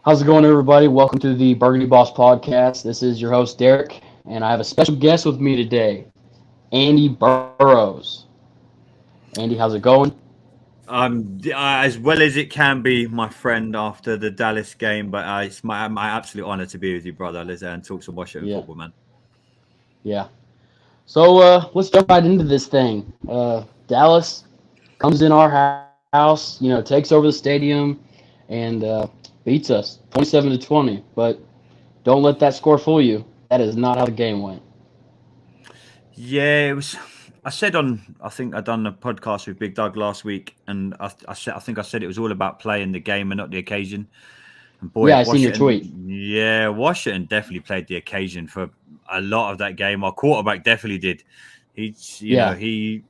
How's it going, everybody? Welcome to the Burgundy Boss Podcast. This is your host, Derek, and I have a special guest with me today, Andy Burrows. Andy, how's it going? As well as it can be, my friend, after the Dallas game. But it's my absolute honor to be with you, brother. Let's talk some Washington Yeah, football, man. yeah. So let's jump right into this thing. Dallas comes in our house, takes over the stadium, and beats us 27-20. But don't let that score fool you. That is not how the game went. Yeah, it was. I said I think I done a podcast with Big Doug last week, and I think I said it was all about playing the game and not the occasion. And boy, Yeah, I seen your tweet. Washington definitely played the occasion for a lot of that game. Our quarterback definitely did. He's, you know, Yeah,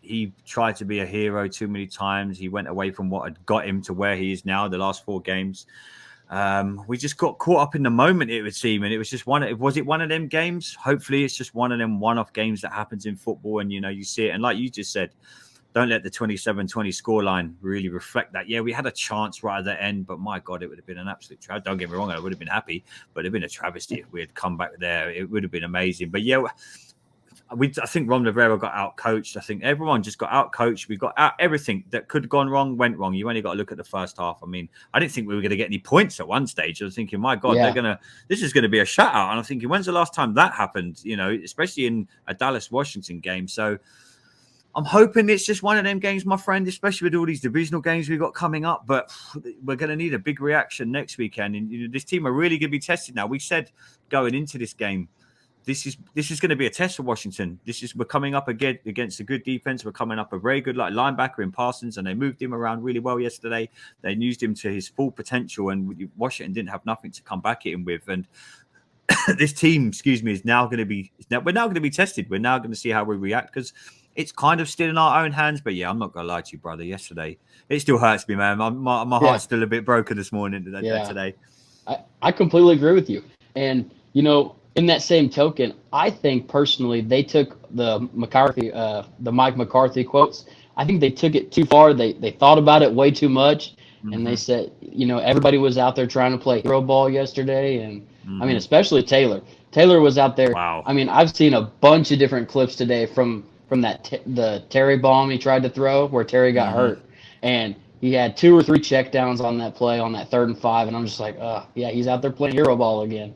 he tried to be a hero too many times. He went away from what had got him to where he is now. The last four games, we just got caught up in the moment. It would seem, and it was just one. Was it one of them games? Hopefully, it's just one of them one-off games that happens in football, and you see it. And like you just said, don't let the 27-20 scoreline really reflect that. Yeah, we had a chance right at the end, but my God, it would have been an absolute tragedy. Don't get me wrong, I would have been happy, but it would have been a travesty if we had come back there. It would have been amazing. But yeah, I think Ron Rivera got out coached. I think everyone just got out coached. We got out everything that could have gone wrong went wrong. You only got to look at the first half. I mean, I didn't think we were going to get any points at one stage. I was thinking, my God, yeah. this is going to be a shutout. And I'm thinking, when's the last time that happened? Especially in a Dallas Washington game. So I'm hoping it's just one of them games, my friend, especially with all these divisional games we've got coming up. But we're going to need a big reaction next weekend. And this team are really going to be tested now. We said going into this game, this is going to be a test for Washington. We're coming up again against a good defense. We're coming up a very good linebacker in Parsons, and they moved him around really well yesterday. They used him to his full potential, and Washington didn't have nothing to come back at him with. And this team, is now going to be. We're now going to be tested. We're now going to see how we react because it's kind of still in our own hands. But yeah, I'm not going to lie to you, brother. Yesterday, it still hurts me, man. My Yeah, heart's still a bit broken this morning yeah. today. I completely agree with you. And, in that same token, I think personally they took the Mike McCarthy quotes. I think they took it too far. They thought about it way too much. And they Hmm. said, everybody was out there trying to play hero ball yesterday. And I mean, Hmm. especially Taylor. Taylor was out there. Wow. I mean, I've seen a bunch of different clips today from the Terry bomb he tried to throw where Terry got Hmm. hurt. And he had two or three checkdowns on that play on that 3rd and 5, and I'm just like, yeah, he's out there playing hero ball again.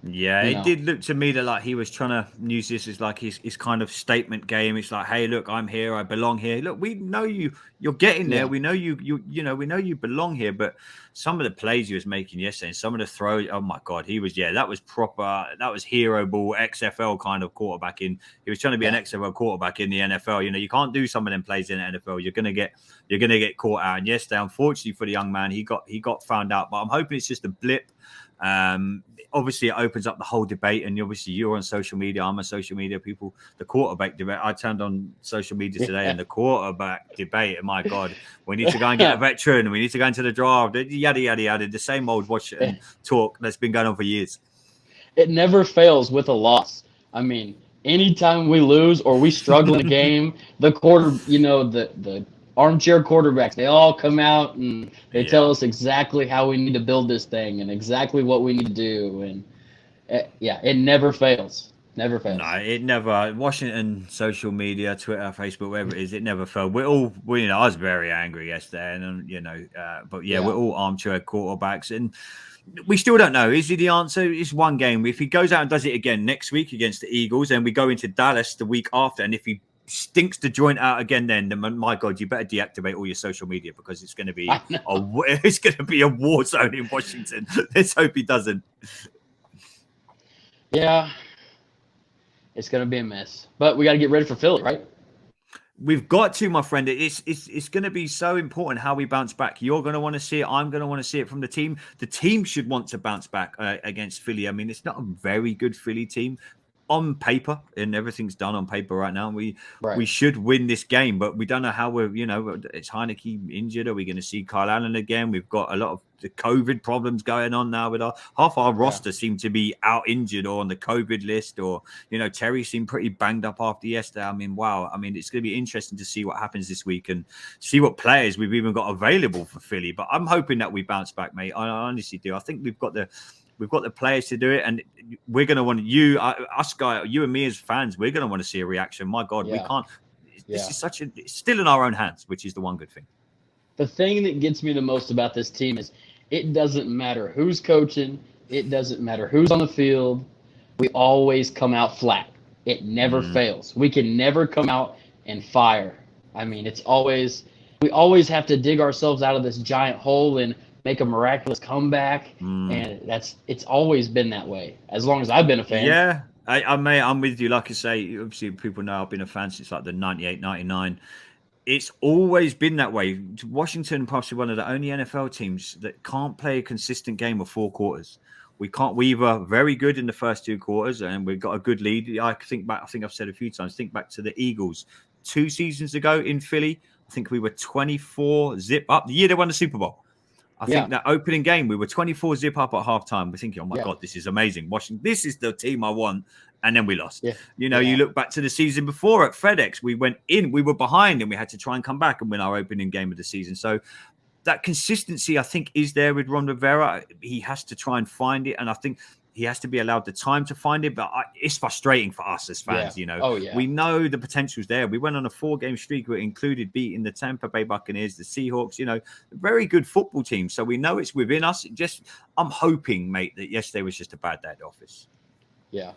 Yeah, You it know, did look to me that like he was trying to use this as like his kind of statement game. It's like, hey, look, I'm here, I belong here. Look, we know you're getting there. yeah, We know we know you belong here. But some of the plays he was making yesterday, and some of the throws, oh my God, that was proper, that was hero ball XFL kind of quarterbacking. He was trying to be an yeah, XFL quarterback in the NFL. You can't do some of them plays in the NFL. You're gonna get caught out. And yesterday, unfortunately for the young man, he got found out. But I'm hoping it's just a blip. Obviously, it opens up the whole debate, and obviously, you're on social media. I'm on social media. People, the quarterback debate. I turned on social media today, yeah. and the quarterback debate. My God, we need to go and get a veteran. We need to go into the draft. Yada yada yada. The same old Washington talk that's been going on for years. It never fails with a loss. I mean, anytime we lose or we struggle in a game, the armchair quarterbacks, they all come out and they tell Yeah. us exactly how we need to build this thing and exactly what we need to do. And yeah, it never fails. Never No, fails. it never. Washington social media, Twitter, Facebook, wherever it is, it never fell. I was very angry yesterday, and but yeah, we're Yeah. all armchair quarterbacks, and we still don't know. Is he the answer? It's one game. If he goes out and does it again next week against the Eagles, and we go into Dallas the week after, and if he stinks the joint out again, then my God, you better deactivate all your social media because it's going to be I know. it's going to be a war zone in Washington. Let's hope he doesn't. Yeah, it's gonna be a mess. But we got to get ready for Philly, right? We've got to, my friend. It's going to be so important how we bounce back. You're going to want to see it. I'm going to want to see it from the team. The team should want to bounce back against Philly. I mean, it's not a very good Philly team. on paper, and everything's done on paper right now. We Right. should win this game, but we don't know how we're. Is Heineke injured? Are we going to see Kyle Allen again? We've got a lot of the COVID problems going on now. With half our roster seem to be out injured or on the COVID list, or Terry seemed pretty banged up after yesterday. I mean, wow. I mean, it's going to be interesting to see what happens this week and see what players we've even got available for Philly. But I'm hoping that we bounce back, mate. I honestly do. I think we've got the players to do it, and we're going to want you and me as fans. We're going to want to see a reaction. My God, we can't. This is it's still in our own hands, which is the one good thing. The thing that gets me the most about this team is it doesn't matter who's coaching. It doesn't matter who's on the field. We always come out flat. It never fails. We can never come out and fire. I mean, we always have to dig ourselves out of this giant hole and make a miraculous comeback. And it's always been that way as long as I've been a fan. Yeah, I'm with you. Like I say, obviously people know I've been a fan since like the 98, 99. It's always been that way. Washington, possibly one of the only NFL teams that can't play a consistent game of 4 quarters. We can't. We were very good in the first 2 quarters, and we've got a good lead. I think I've said a few times. Think back to the Eagles 2 seasons ago in Philly. I think we were 24 zip up the year they won the Super Bowl. I think that opening game, we were 24 zip up at halftime. We're thinking, oh my God, this is amazing. Washington, this is the team I want. And then we lost. Yeah. You look back to the season before at FedEx, we went in, we were behind, and we had to try and come back and win our opening game of the season. So that consistency, I think, is there with Ron Rivera. He has to try and find it. And I think he has to be allowed the time to find it. But it's frustrating for us as fans, We know the potential's there. We went on a 4-game streak that included beating the Tampa Bay Buccaneers, the Seahawks, very good football team. So we know it's within us. I'm hoping, mate, that yesterday was just a bad day at the office. Yeah.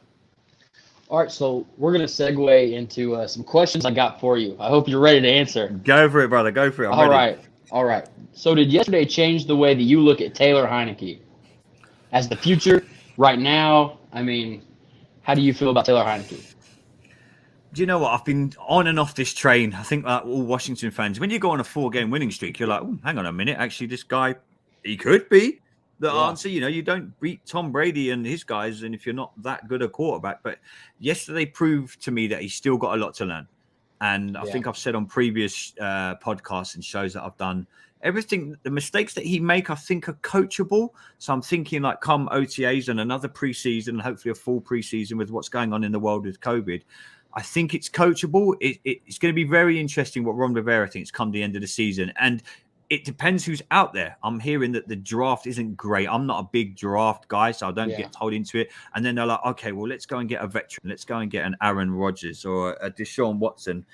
All right, so we're going to segue into some questions I got for you. I hope you're ready to answer. Go for it, brother. Go for it. I'm ready. All right. So did yesterday change the way that you look at Taylor Heineke as the future right now? I mean, how do you feel about Taylor Heineke? Do you know what? I've been on and off this train. I think like all Washington fans, when you go on a 4-game winning streak, you're like, oh, hang on a minute. Actually, this guy, he could be the answer. You don't beat Tom Brady and his guys, and if you're not that good a quarterback. But yesterday proved to me that he's still got a lot to learn. And I think I've said on previous podcasts and shows that I've done, the mistakes that he make, I think are coachable. So I'm thinking like come OTAs and another preseason, and hopefully a full preseason with what's going on in the world with COVID. I think it's coachable. It's going to be very interesting what Ron Rivera thinks come the end of the season. And it depends who's out there. I'm hearing that the draft isn't great. I'm not a big draft guy, so I don't get told into it. And then they're like, okay, well, let's go and get a veteran. Let's go and get an Aaron Rodgers or a Deshaun Watson.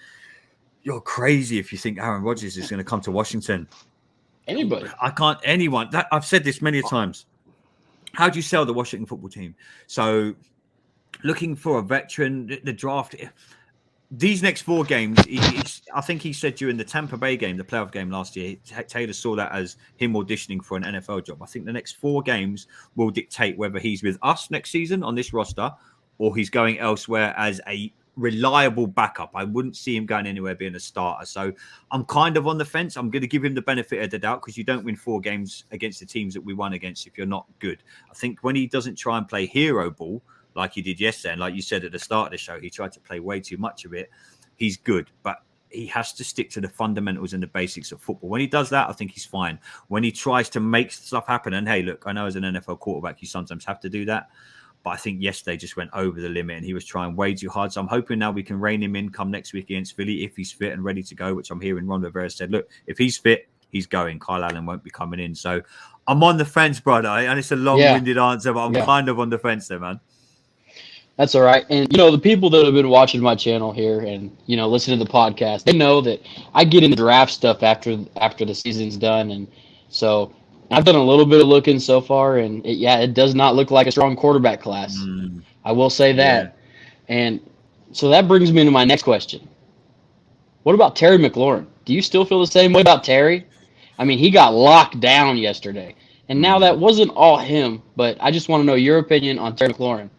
You're crazy if you think Aaron Rodgers is going to come to Washington. Anybody. Anyone. I've said this many times. How do you sell the Washington football team? So looking for a veteran, the draft... These next 4 games, I think he said during the Tampa Bay game, the playoff game last year, Taylor saw that as him auditioning for an NFL job. I think the next 4 games will dictate whether he's with us next season on this roster or he's going elsewhere as a reliable backup. I wouldn't see him going anywhere being a starter. So I'm kind of on the fence. I'm going to give him the benefit of the doubt because you don't win 4 games against the teams that we won against if you're not good. I think when he doesn't try and play hero ball, like he did yesterday, and like you said at the start of the show, he tried to play way too much of it. He's good, but he has to stick to the fundamentals and the basics of football. When he does that, I think he's fine. When he tries to make stuff happen, and hey, look, I know as an NFL quarterback, you sometimes have to do that, but I think yesterday just went over the limit and he was trying way too hard. So I'm hoping now we can rein him in come next week against Philly if he's fit and ready to go, which I'm hearing Ron Rivera said, look, if he's fit, he's going. Kyle Allen won't be coming in. So I'm on the fence, brother, and it's a long-winded answer, but I'm kind of on the fence there, man. That's all right. And, the people that have been watching my channel here and, listening to the podcast, they know that I get into draft stuff after the season's done. And so I've done a little bit of looking so far, and it does not look like a strong quarterback class. I will say that. Yeah. And so that brings me to my next question. What about Terry McLaurin? Do you still feel the same way about Terry? I mean, he got locked down yesterday. And now that wasn't all him, but I just want to know your opinion on Terry McLaurin.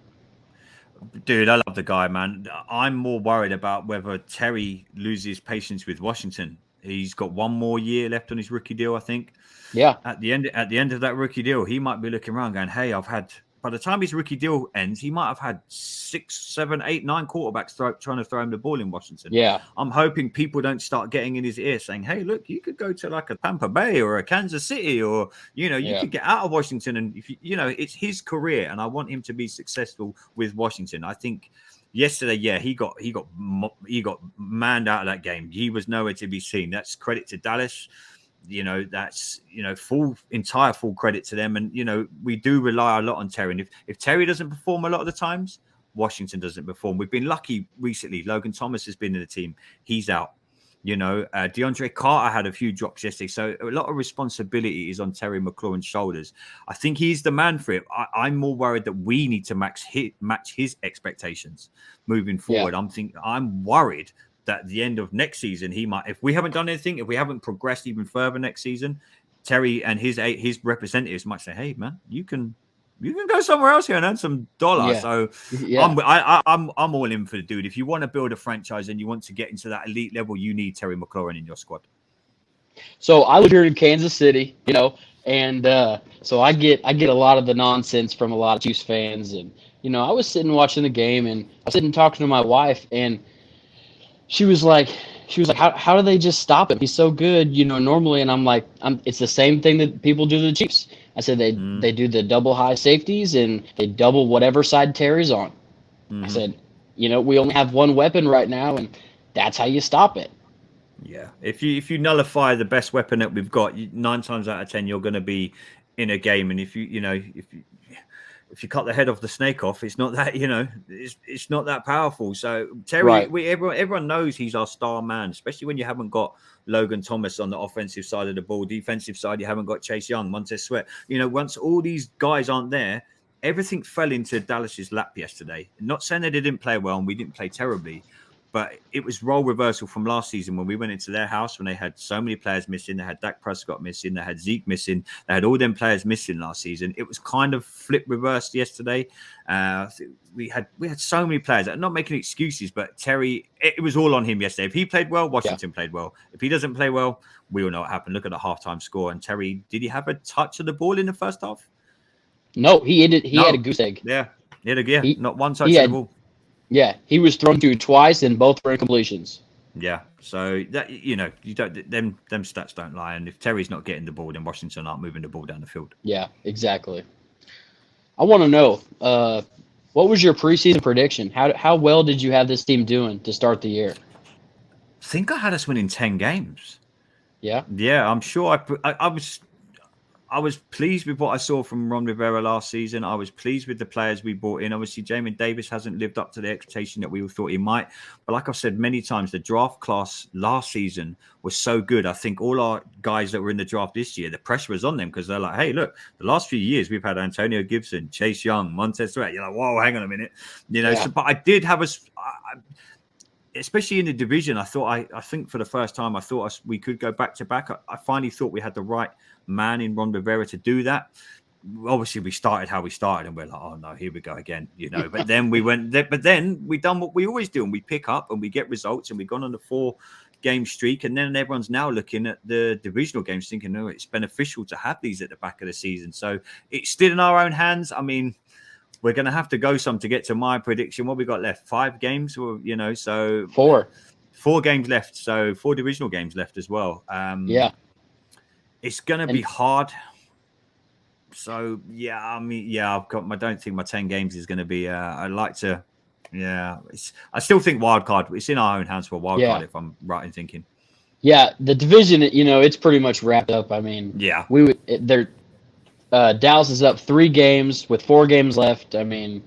Dude, I love the guy, man. I'm more worried about whether Terry loses patience with Washington. He's got 1 more year left on his rookie deal, I think. Yeah. At the end of that rookie deal, he might be looking around going, hey, I've had by the time his rookie deal ends, he might have had 6, 7, 8, 9 quarterbacks trying to throw him the ball in Washington. Yeah. I'm hoping people don't start getting in his ear saying, hey, look, you could go to like a Tampa Bay or a Kansas City, or, you could get out of Washington. And, if it's his career, and I want him to be successful with Washington. I think yesterday, he got manned out of that game. He was nowhere to be seen. That's credit to Dallas. That's full credit to them. And we do rely a lot on Terry. And if Terry doesn't perform a lot of the times, Washington doesn't perform. We've been lucky recently. Logan Thomas has been in the team. He's out. DeAndre Carter had a few drops yesterday. So a lot of responsibility is on Terry McLaurin's shoulders. I think he's the man for it. I'm more worried that we need to match his expectations moving forward. Yeah. I'm worried that at the end of next season, he might, if we haven't done anything, if we haven't progressed even further next season, Terry and his representatives might say, hey, man, you can go somewhere else here and earn some dollars. Yeah. So I'm all in for the dude. If you want to build a franchise and you want to get into that elite level, you need Terry McLaurin in your squad. So I live here in Kansas City, and so I get a lot of the nonsense from a lot of Chiefs fans. And, I was sitting watching the game, and I was sitting talking to my wife, and she was like, how do they just stop him? He's so good, normally. And I'm like, it's the same thing that people do to the Chiefs. I said they do the double high safeties, and they double whatever side Terry's on. I said, we only have one weapon right now, and that's how you stop it. Yeah. If you nullify the best weapon that we've got, 9 times out of 10 you're going to be in a game. And if you cut the head of the snake off, it's not that, it's not that powerful. So Terry, Right. Everyone knows he's our star man, especially when you haven't got Logan Thomas on the offensive side of the ball. Defensive side, you haven't got Chase Young, Montez Sweat. Once all these guys aren't there, everything fell into Dallas's lap yesterday. Not saying that they didn't play well and we didn't play terribly, but it was role reversal from last season when we went into their house, when they had so many players missing. They had Dak Prescott missing. They had Zeke missing. They had all them players missing last season. It was kind of flip reversed yesterday. We had so many players. I'm not making excuses, but Terry, it was all on him yesterday. If he played well, Washington played well. If he doesn't play well, we all know what happened. Look at the halftime score. And Terry, did he have a touch of the ball in the first half? No, he had a goose egg. Yeah, not one touch of the ball. Yeah, he was thrown to twice, and both were incompletions. Yeah, so that you don't them stats don't lie. And if Terry's not getting the ball, then Washington aren't moving the ball down the field. Yeah, exactly. I want to know, what was your preseason prediction? How well did you have this team doing to start the year? I think I had us winning 10 games. Yeah, I'm sure I was pleased with what I saw from Ron Rivera last season. I was pleased with the players we brought in. Obviously, Jamin Davis hasn't lived up to the expectation that we all thought he might. But like I've said many times, the draft class last season was so good. I think all our guys that were in the draft this year, the pressure was on them because they're like, hey, look, the last few years we've had Antonio Gibson, Chase Young, Montez Sweat. You're like, whoa, hang on a minute. But I did have especially in the division, I think for the first time, I thought we could go back to back. I finally thought we had the right man in Ron Rivera to do that. Obviously, we started how we started, and we're like, oh no, here we go again, But then we done what we always do, and we pick up and we get results, and we've gone on a 4-game streak, and then everyone's now looking at the divisional games, thinking, oh, it's beneficial to have these at the back of the season. So it's still in our own hands. I mean, we're going to have to go some to get to my prediction. What we got left? 5 games, or so 4 games left. So 4 divisional games left as well. It's going to be hard. So I don't think my 10 games is going to be. I like to. Yeah, I still think wild card. It's in our own hands for a wild card, if I'm right in thinking. Yeah, the division, it's pretty much wrapped up. I mean, Dallas is up 3 games with 4 games left. I mean,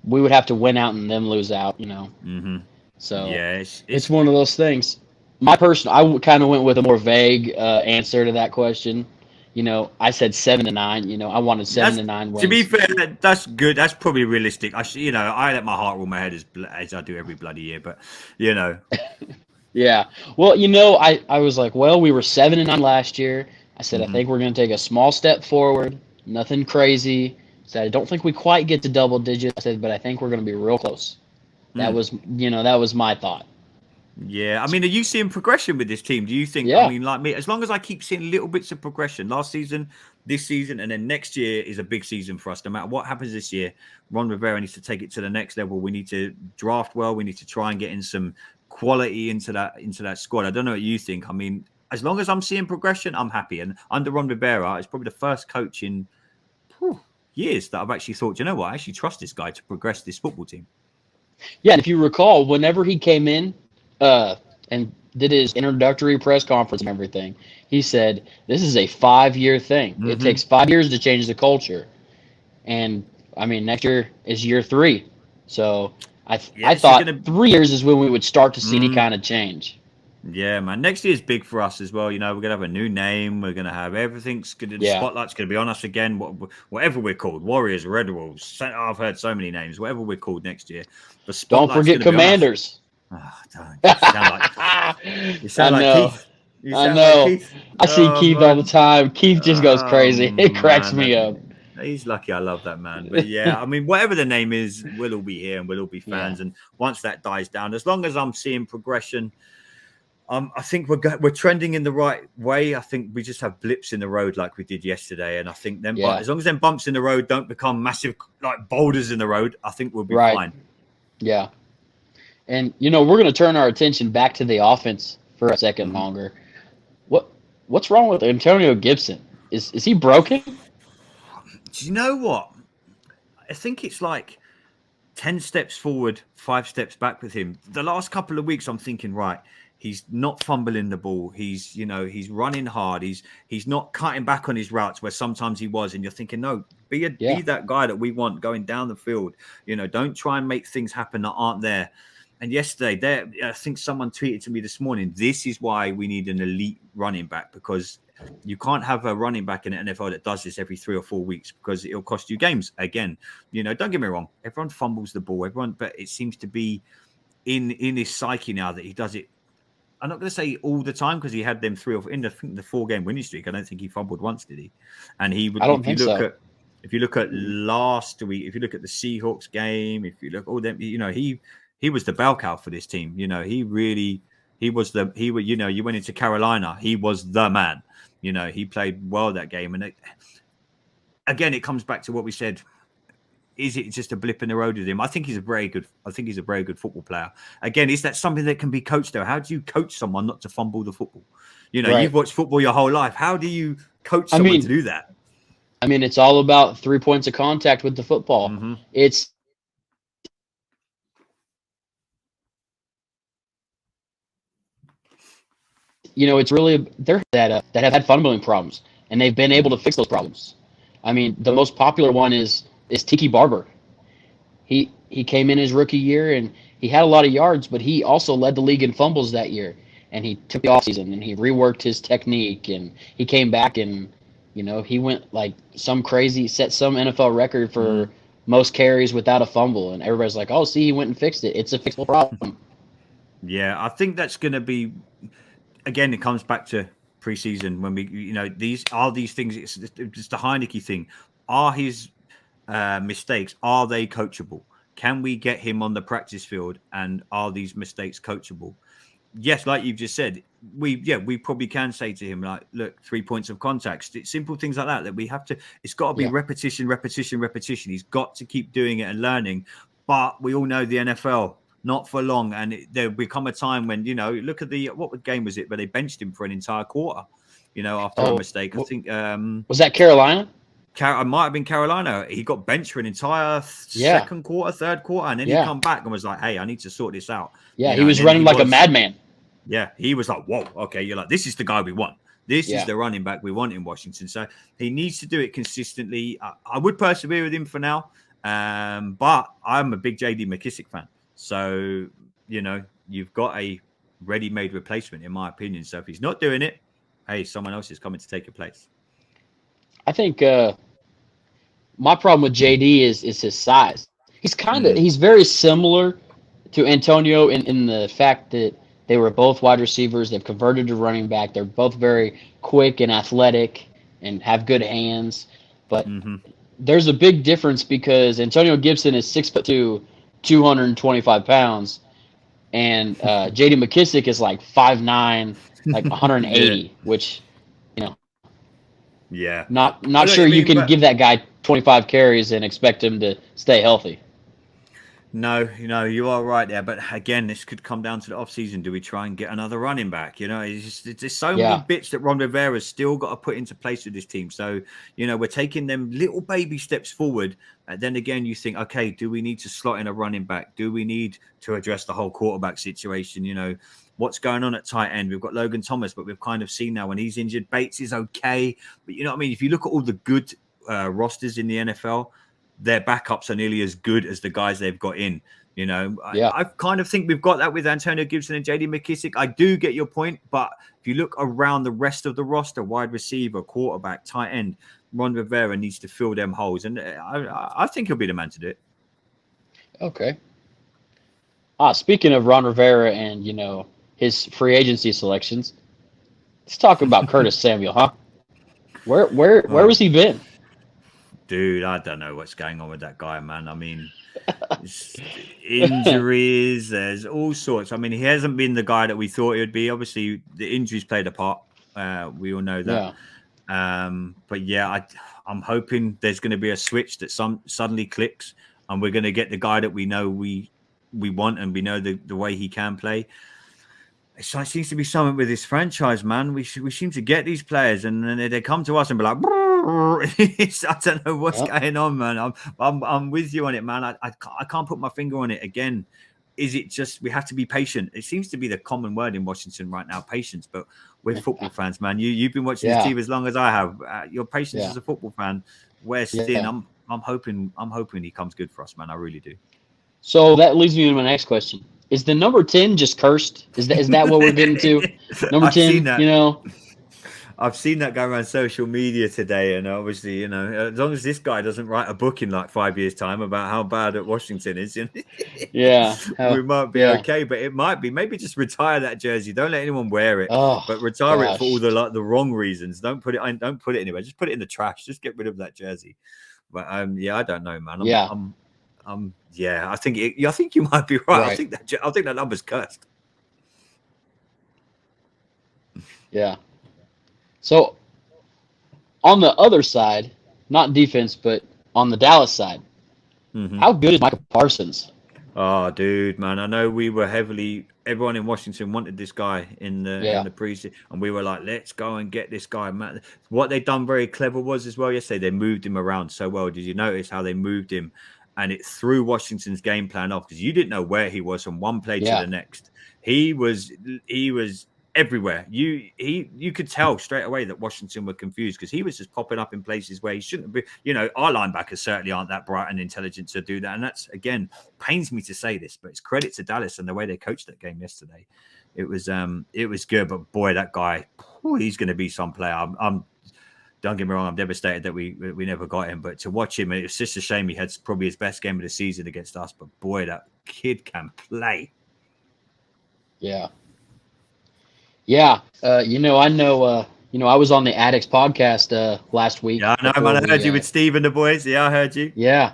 we would have to win out and them lose out, Mm-hmm. So it's one of those things. I kind of went with a more vague answer to that question. I said 7-9. I wanted 7-9 wins. To be fair, that's good. That's probably realistic. I let my heart rule my head as I do every bloody year. But Yeah. Well, I was like, well, we were 7-9 last year. I said, I think we're going to take a small step forward. Nothing crazy. I said, I don't think we quite get to double digits. I said, but I think we're going to be real close. That was my thought. Yeah, I mean, are you seeing progression with this team? Do you think? I Yeah, mean, like me, as long as I keep seeing little bits of progression, last season, this season, and then next year is a big season for us. No matter what happens this year, Ron Rivera needs to take it to the next level. We need to draft well. We need to try and get in some quality into that squad. I don't know what you think. I mean, as long as I'm seeing progression, I'm happy. And under Ron Rivera, it's probably the first coach in years that I've actually thought, you know what, I actually trust this guy to progress this football team. yeah. And if you recall, whenever he came in and did his introductory press conference and everything, he said, "This is a 5-year thing. It Mm-hmm. takes 5 years to change the culture." And I mean, next year is year 3, so I Yeah, this is thought gonna. 3 years is when we would start to see any kind of change. Yeah, man. Next year's big for us as well. You know, we're gonna have a new name. We're gonna have everything's gonna. The Yeah. spotlight's gonna be on us again. Whatever we're called, Warriors, Red Wolves. I've heard so many names. Whatever we're called next year, the Don't spotlight's forget gonna be on us. Commanders. Oh, don't. You I sound like know. Keith. You I sound like know. Keith. I see Oh Keith all the man. time. Keith just goes Oh crazy. It cracks man, me up. he's lucky. I love that man. But yeah, I mean, whatever the name is, we'll all be here and we'll all be Yeah. fans. And once that dies down, as long as I'm seeing progression, I think we're trending in the right way. I think we just have blips in the road like we did yesterday, and I think then, Yeah. as long as them bumps in the road don't become massive like boulders in the road, I think we'll be Right. fine. Yeah. And we're going to turn our attention back to the offense for a second Mhm. longer. What's wrong with Antonio Gibson? Is he broken? Do you know what? I think it's like 10 steps forward, 5 steps back with him. The last couple of weeks, I'm thinking, right, he's not fumbling the ball. He's running hard. He's not cutting back on his routes where sometimes he was. And you're thinking, no, be Yeah. that guy that we want going down the field. Don't try and make things happen that aren't there. And yesterday, I think someone tweeted to me this morning, this is why we need an elite running back, because you can't have a running back in the NFL that does this every 3 or 4 weeks, because it'll cost you games again. Don't get me wrong. Everyone fumbles the ball, but it seems to be in his psyche now that he does it. I'm not going to say all the time, because he had them in the 4-game winning streak. I don't think he fumbled once, did he? And he would. I don't think so. If you look at last week, if you look at the Seahawks game, if you look all them, he was the bell cow for this team. He was you went into Carolina, he was the man. He played well that game. And again, it comes back to what we said. Is it just a blip in the road with him? I think he's a very good football player. Again, is that something that can be coached though? How do you coach someone not to fumble the football? Right. You've watched football your whole life. How do you coach someone to do that? I mean, it's all about 3 points of contact with the football. Mm-hmm. It's it's really they're that have had fumbling problems, and they've been able to fix those problems. I mean, the most popular one is Tiki Barber. He came in his rookie year and he had a lot of yards, but he also led the league in fumbles that year. And he took the offseason and he reworked his technique, and he came back and he went like set some NFL record for most carries without a fumble, and everybody's like, "Oh, see, he went and fixed it. It's a fixable problem." Yeah, I think that's going to be. Again, it comes back to preseason when we, these things. It's the Heineke thing. Are his mistakes, are they coachable? Can we get him on the practice field, and are these mistakes coachable? Yes, like you've just said, we probably can say to him, like, look, 3 points of contact, simple things like that we have to. It's got to be repetition. He's got to keep doing it and learning. But we all know the NFL. Not for long, and there'll become a time when look at what game was it where they benched him for an entire quarter, after a mistake. I think was that Carolina? It might have been Carolina. He got benched for an entire second quarter, third quarter, and then he come back and was like, "Hey, I need to sort this out." Yeah, he was running like a madman. Yeah, he was like, "Whoa, okay." You're like, "This is the guy we want. This is the running back we want in Washington." So he needs to do it consistently. I would persevere with him for now, but I'm a big JD McKissick fan. So, you've got a ready-made replacement, in my opinion. So if he's not doing it, hey, someone else is coming to take your place. I think my problem with JD is his size. He's very similar to Antonio in the fact that they were both wide receivers. They've converted to running back. They're both very quick and athletic and have good hands. But there's a big difference because Antonio Gibson is 6'2", 225 pounds, and J.D. McKissick is like 5'9", like Yeah, 180, which you know, yeah. not But look, sure I you mean, can but give that guy 25 carries and expect him to stay healthy. no, you are right there. But again, this could come down to the offseason. Do we try and get another running back? There's so many Yeah, bits that Ron Rivera's still got to put into place with this team. So, we're taking them little baby steps forward. And then again, you think, okay, do we need to slot in a running back? Do we need to address the whole quarterback situation? What's going on at tight end? We've got Logan Thomas, but we've kind of seen now when he's injured, Bates is okay. But you know what I mean? If you look at all the good rosters in the NFL, their backups are nearly as good as the guys they've got in. yeah. I kind of think we've got that with Antonio Gibson and JD McKissick. I do get your point, but if you look around the rest of the roster, wide receiver, quarterback, tight end, Ron Rivera needs to fill them holes, and I think he'll be the man to do it. Okay. Speaking of Ron Rivera and his free agency selections, let's talk about Curtis Samuel, huh? Where Oh, was he been? dude, I don't know what's going on with that guy, man. I mean, injuries, there's all sorts. I mean, he hasn't been the guy that we thought he would be. Obviously, the injuries played a part. We all know that. Yeah, But yeah, I'm hoping there's going to be a switch that suddenly clicks, and we're going to get the guy that we know we want, and we know the way he can play. It seems to be something with this franchise, man. We seem to get these players, and then they come to us and be like, I don't know what's yeah, going on, man. I'm with you on it, man. I can't put my finger on it again. Is it just we have to be patient? It seems to be the common word in Washington right now, patience. But we're football fans, man. You've been watching this yeah, team as long as I have. Your patience yeah, as a football fan wears thin. yeah. I'm hoping he comes good for us, man. I really do. So that leads me to my next question: is the number 10 just cursed? Is that what we're getting to? Number I've seen 10, that. I've seen that go around social media today, and obviously, as long as this guy doesn't write a book in like 5 years' time about how bad at Washington is, Yeah, we might be yeah. okay. But it might be maybe just retire that jersey. Don't let anyone wear it, Oh but retire it for all gosh, the wrong reasons. Don't put it. Don't put it anywhere. Just put it in the trash. Just get rid of that jersey. But yeah, I don't know, man. yeah, Yeah, I think you might be right. right, I think that number's cursed. yeah. So on the other side, not defense, but on the Dallas side, Mm-hmm. how good is Michael Parsons? Oh, dude, man! I know we were heavily. Everyone in Washington wanted this guy in Yeah, the preseason, and we were like, "Let's go and get this guy." Man, what they done very clever was as well yesterday. They moved him around so well. Did you notice how they moved him? And it threw Washington's game plan off because you didn't know where he was from one play to yeah, the next. He was everywhere. You could tell straight away that Washington were confused because he was just popping up in places where he shouldn't be. Our linebackers certainly aren't that bright and intelligent to do that, and that's again pains me to say this, but it's credit to Dallas and the way they coached that game yesterday. It was good, but boy, that guy, he's going to be some player. I'm don't get me wrong, I'm devastated that we never got him, but to watch him, it's just a shame he had probably his best game of the season against us. But boy, that kid can play. yeah, yeah. I know. I was on the Addicts podcast last week Yeah, I know, before man. I heard we. you with Steve and the boys. Yeah, I heard you. Yeah,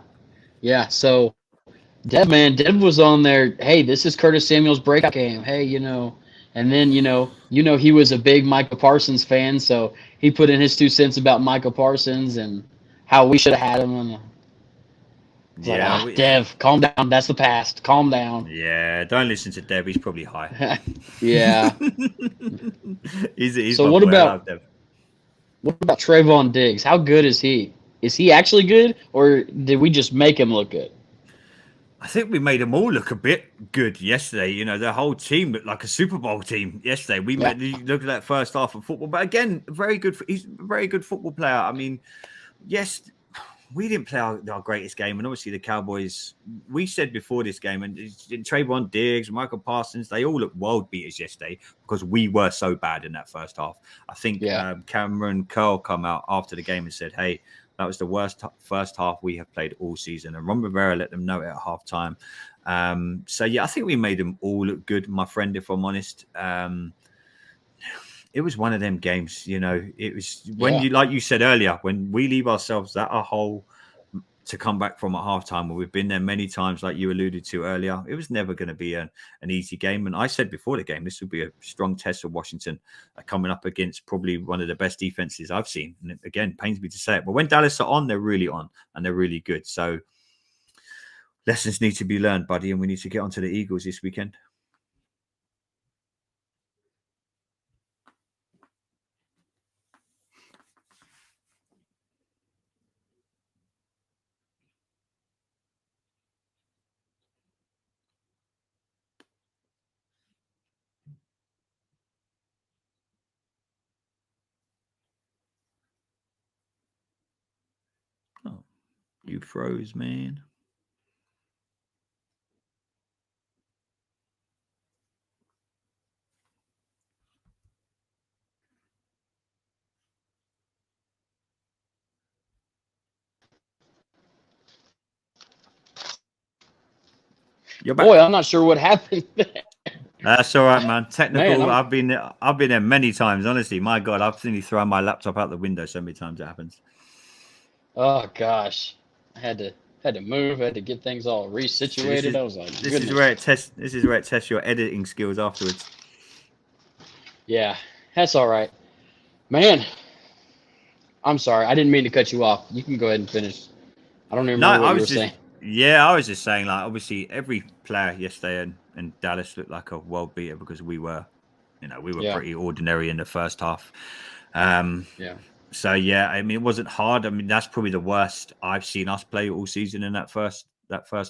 yeah. So Dev was on there. Hey, this is Curtis Samuel's breakout game. Hey, and then he was a big Micah Parsons fan, so he put in his 2 cents about Micah Parsons and how we should have had him. And it's like, Yeah, Dev, calm down. That's the past. Calm down. yeah. Don't listen to Deb. He's probably high. Yeah. He's So my what boy. I about love Deb. Trayvon Diggs? How good is he? Is he actually good, or did we just make him look good? I think we made them all look a bit good yesterday. The whole team looked like a Super Bowl team yesterday. We Yeah. made you look at that first half of football, but again, very good. He's a very good football player. I mean, yes, we didn't play our greatest game, and obviously the Cowboys. We said before this game, and Trayvon Diggs, Michael Parsons, they all looked world beaters yesterday because we were so bad in that first half. I think Yeah. Cameron Curl come out after the game and said, "Hey, that was the worst first half we have played all season." And Ron Rivera let them know it at halftime. So yeah, I think we made them all look good, my friend. If I'm honest. It was one of them games, it was when Yeah. like you said earlier, when we leave ourselves that a hole, to come back from at halftime. We've been there many times, like you alluded to earlier. It was never going to be an easy game. And I said before the game, this would be a strong test for Washington, coming up against probably one of the best defenses I've seen. And again, pains me to say it, but when Dallas are on, they're really on and they're really good. So lessons need to be learned, buddy, and we need to get onto the Eagles this weekend. Oh, you froze, man. You're back. Boy, I'm not sure what happened. That's all right, man. Technical. Man, I've been there many times. Honestly, my God, I've seen you throw my laptop out the window so many times it happens. Oh gosh, I had to move. Had to get things all resituated. I was like, this is where it tests. This is where it tests your editing skills afterwards. Yeah, that's all right, man. I'm sorry, I didn't mean to cut you off. You can go ahead and finish. I don't even remember what you were saying. Yeah, I was just saying, like, obviously every player yesterday in Dallas looked like a world beater because we were pretty ordinary in the first half. So yeah, I mean, it wasn't hard. I mean, that's probably the worst I've seen us play all season in that first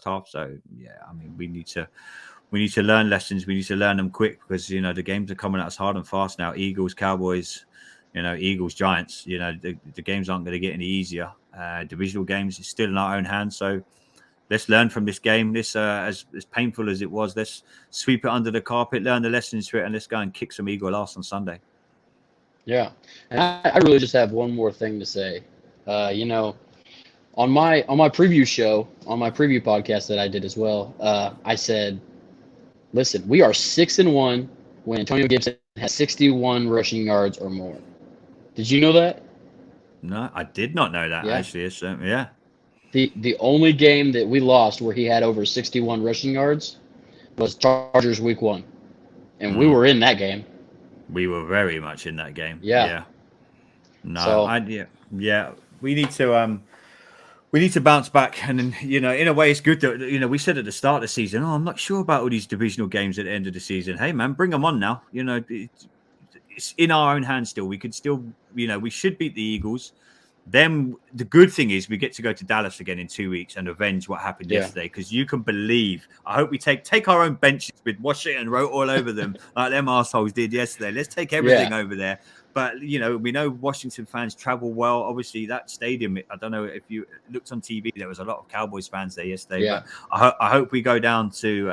half. So yeah, I mean, we need to learn lessons. We need to learn them quick because the games are coming at us hard and fast now. Eagles, Cowboys, Eagles, Giants. The games aren't going to get any easier. Divisional games is still in our own hands. So let's learn from this game. This as painful as it was, let's sweep it under the carpet, learn the lessons to it, and let's go and kick some Eagle ass on Sunday. Yeah, and I really just have one more thing to say. On my preview show, on my preview podcast that I did as well, I said, listen, we are 6-1 when Antonio Gibson has 61 rushing yards or more. Did you know that? No, I did not know that. Actually, yeah. The only game that we lost where he had over 61 rushing yards was Chargers Week 1, and we were in that game. We were very much in that game. Yeah. No, so, we need to bounce back, and then, in a way, it's good that we said at the start of the season, I'm not sure about all these divisional games at the end of the season. Hey, man, bring them on now. It's in our own hands still. We could still, we should beat the Eagles. Then the good thing is we get to go to Dallas again in 2 weeks and avenge what happened yesterday. Because you can believe, I hope we take our own benches with Washington wrote all over them like them assholes did yesterday. Let's take everything over there. But, we know Washington fans travel well. Obviously, that stadium, I don't know if you looked on TV, there was a lot of Cowboys fans there yesterday. Yeah. But I hope we go down to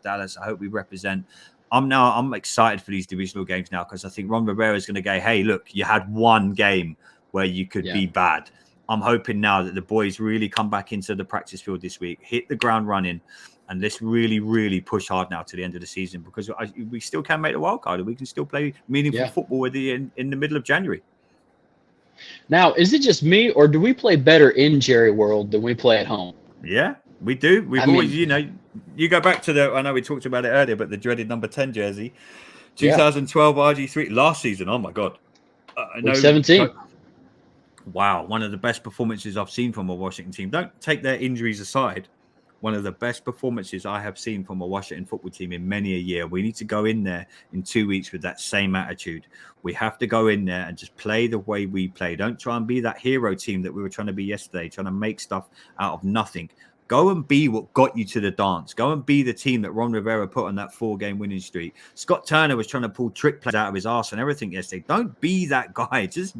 Dallas. I hope we represent. I'm excited for these divisional games now because I think Ron Rivera is going to go, hey, look, you had one game where you could be bad. I'm hoping now that the boys really come back into the practice field this week, hit the ground running, and let's really, really push hard now to the end of the season because we still can make the wild card and we can still play meaningful football in the middle of January. Now, is it just me or do we play better in Jerry World than we play at home? Yeah, we do. We've always, you go back to I know we talked about it earlier, but the dreaded number 10 jersey, 2012 RG3 last season. Oh my God. Week 17. Wow, one of the best performances I've seen from a Washington team. Don't take their injuries aside. One of the best performances I have seen from a Washington football team in many a year. We need to go in there in 2 weeks with that same attitude. We have to go in there and just play the way we play. Don't try and be that hero team that we were trying to be yesterday, trying to make stuff out of nothing. Go and be what got you to the dance. Go and be the team that Ron Rivera put on that 4-game winning streak. Scott Turner was trying to pull trick plays out of his arse and everything yesterday. Don't be that guy. Just